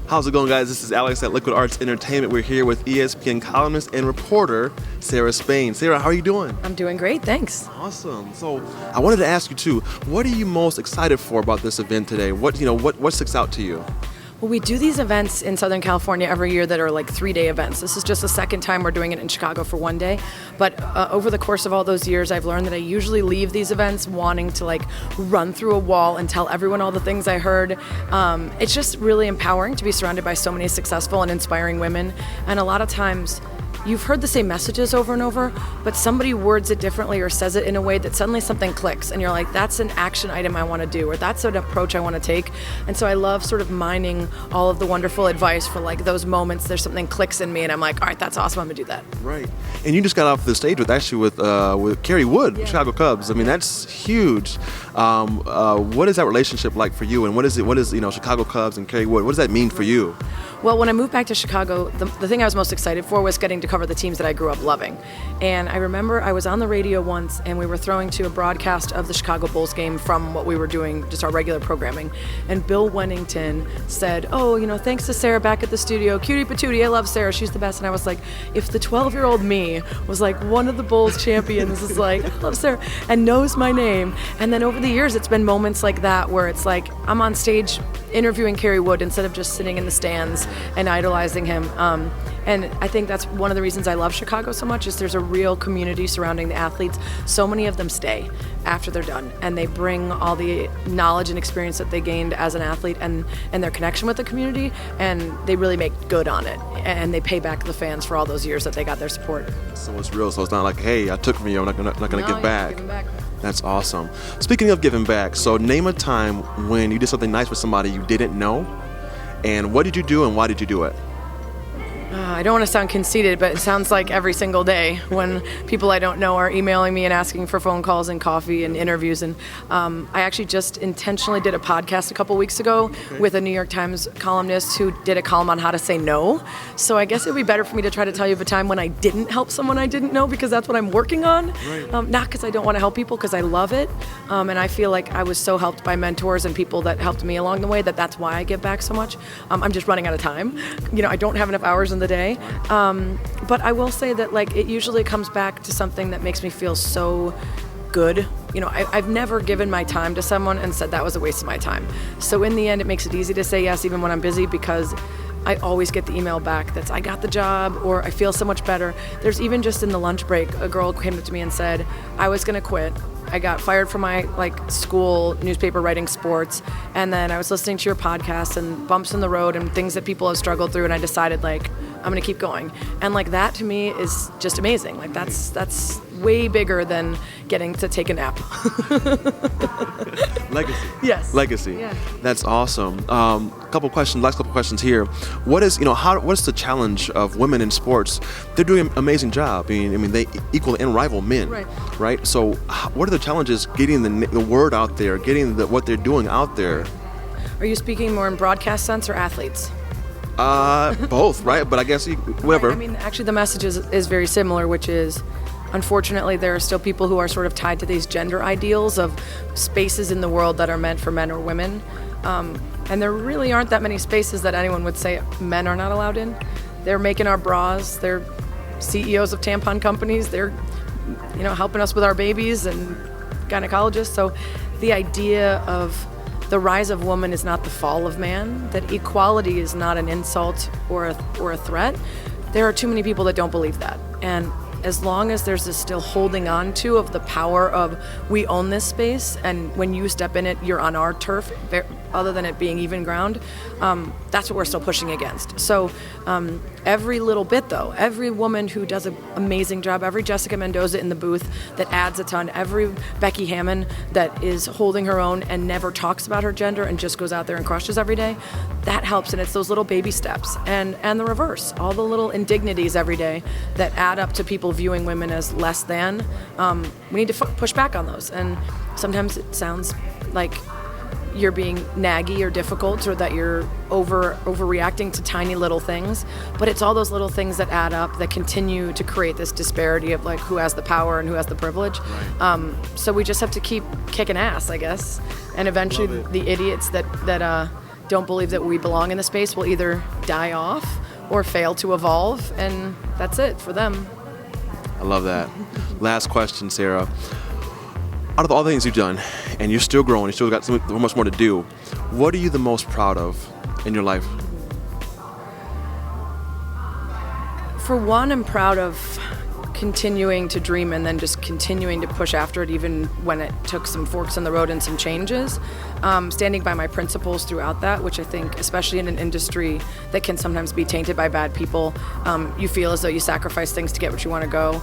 How's it going, guys? This is Alex at Liquid Arts Entertainment. We're here with ESPN columnist and reporter Sarah Spain. Sarah, how are you doing? I'm doing great, thanks. Awesome. So I wanted to ask you too, what are you most excited for about this event today? What sticks out to you? Well, we do these events in Southern California every year that are like 3-day events. This is just the second time we're doing it in Chicago for 1 day. But over the course of all those years, I've learned that I usually leave these events wanting to like run through a wall and tell everyone all the things I heard. It's just really empowering to be surrounded by so many successful and inspiring women. And a lot of times, you've heard the same messages over and over, but somebody words it differently or says it in a way that suddenly something clicks and you're like, that's an action item I want to do, or that's an approach I want to take. And so I love sort of mining all of the wonderful advice for like those moments there's something clicks in me and I'm like, all right, that's awesome, I'm gonna do that. Right. And you just got off the stage with Kerry Wood, Chicago Cubs. I mean, that's huge. What is that relationship like for you, and what is Chicago Cubs and Kerry Wood, what does that mean for you? Well, when I moved back to Chicago, the thing I was most excited for was getting to cover the teams that I grew up loving. And I remember I was on the radio once and we were throwing to a broadcast of the Chicago Bulls game from what we were doing, just our regular programming. And Bill Wennington said, thanks to Sarah back at the studio, cutie patootie, I love Sarah, she's the best. And I was like, if the 12-year-old me was like one of the Bulls champions is like, I love Sarah, and knows my name. And then over the years, it's been moments like that where it's like, I'm on stage interviewing Kerry Wood instead of just sitting in the stands and idolizing him. And I think that's one of the reasons I love Chicago so much is there's a real community surrounding the athletes. So many of them stay after they're done, and they bring all the knowledge and experience that they gained as an athlete and their connection with the community, and they really make good on it. And they pay back the fans for all those years that they got their support. So it's real. So it's not like, hey, I took from you, I'm not gonna give back. Giving back. That's awesome. Speaking of giving back, so name a time when you did something nice for somebody you didn't know, and what did you do and why did you do it? I don't want to sound conceited, but it sounds like every single day when people I don't know are emailing me and asking for phone calls and coffee and interviews. And I actually just intentionally did a podcast a couple weeks ago with a New York Times columnist who did a column on how to say no. So I guess it would be better for me to try to tell you of a time when I didn't help someone I didn't know, because that's what I'm working on. Right. Not because I don't want to help people, because I love it. And I feel like I was so helped by mentors and people that helped me along the way that's why I give back so much. I'm just running out of time. I don't have enough hours in the day. But I will say that it usually comes back to something that makes me feel so good. I've never given my time to someone and said that was a waste of my time. So in the end, it makes it easy to say yes even when I'm busy, because I always get the email back that's I got the job or I feel so much better. There's even just in the lunch break, a girl came up to me and said, I was going to quit. I got fired from my school newspaper writing sports, and then I was listening to your podcast and bumps in the road and things that people have struggled through, and I decided I'm gonna keep going. And that to me is just amazing. That's way bigger than getting to take a nap. Legacy. Yes. Legacy. Yeah. That's awesome. Last couple questions here. What's the challenge of women in sports? They're doing an amazing job. I mean, they equal and rival men. Right. So, what are the challenges getting the word out there, getting what they're doing out there? Are you speaking more in broadcast sense or athletes? Both, right? But I guess whatever. Right. I mean, actually, the message is very similar, which is, unfortunately, there are still people who are sort of tied to these gender ideals of spaces in the world that are meant for men or women. And there really aren't that many spaces that anyone would say men are not allowed in. They're making our bras. They're CEOs of tampon companies. They're, helping us with our babies and gynecologists. So the idea of the rise of woman is not the fall of man, that equality is not an insult or a threat. There are too many people that don't believe that. And as long as there's this still holding on to of the power of we own this space, and when you step in it, you're on our turf, other than it being even ground, that's what we're still pushing against. So every little bit, though, every woman who does an amazing job, every Jessica Mendoza in the booth that adds a ton, every Becky Hammon that is holding her own and never talks about her gender and just goes out there and crushes every day, that helps. And it's those little baby steps and the reverse, all the little indignities every day that add up to people viewing women as less than. We need to push back on those. And sometimes it sounds like you're being naggy or difficult, or that you're overreacting to tiny little things, but it's all those little things that add up that continue to create this disparity of who has the power and who has the privilege. So we just have to keep kicking ass, I guess, and eventually the idiots that don't believe that we belong in the space will either die off or fail to evolve, and that's it for them. I love that. Last question, Sarah. Out of all the things you've done, and you're still growing, you still got so much more to do, what are you the most proud of in your life? For one, I'm proud of continuing to dream and then just continuing to push after it, even when it took some forks in the road and some changes. Standing by my principles throughout that, which I think, especially in an industry that can sometimes be tainted by bad people, you feel as though you sacrifice things to get what you want to go.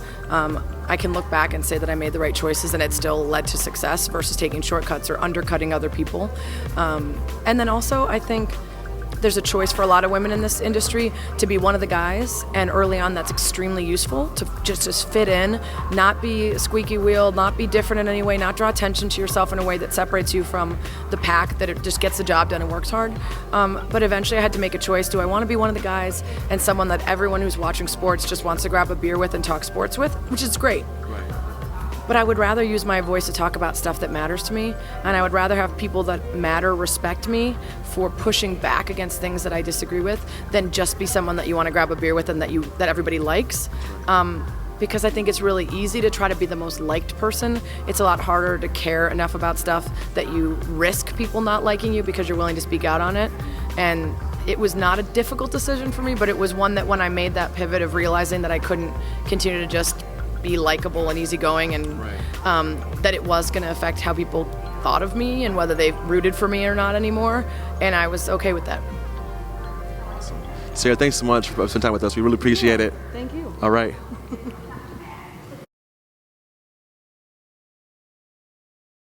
I can look back and say that I made the right choices and it still led to success versus taking shortcuts or undercutting other people. And then also, I think there's a choice for a lot of women in this industry to be one of the guys, and early on that's extremely useful to just fit in, not be a squeaky wheel, not be different in any way, not draw attention to yourself in a way that separates you from the pack, that it just gets the job done and works hard. But eventually I had to make a choice. Do I want to be one of the guys and someone that everyone who's watching sports just wants to grab a beer with and talk sports with, which is great. But I would rather use my voice to talk about stuff that matters to me, and I would rather have people that matter respect me for pushing back against things that I disagree with than just be someone that you want to grab a beer with and that everybody likes. Because I think it's really easy to try to be the most liked person. It's a lot harder to care enough about stuff that you risk people not liking you because you're willing to speak out on it. And it was not a difficult decision for me, but it was one that when I made that pivot of realizing that I couldn't continue to just be likable and easygoing, and that it was going to affect how people thought of me and whether they rooted for me or not anymore, and I was okay with that. Awesome. Sarah, thanks so much for spending time with us. We really appreciate it. Thank you. All right.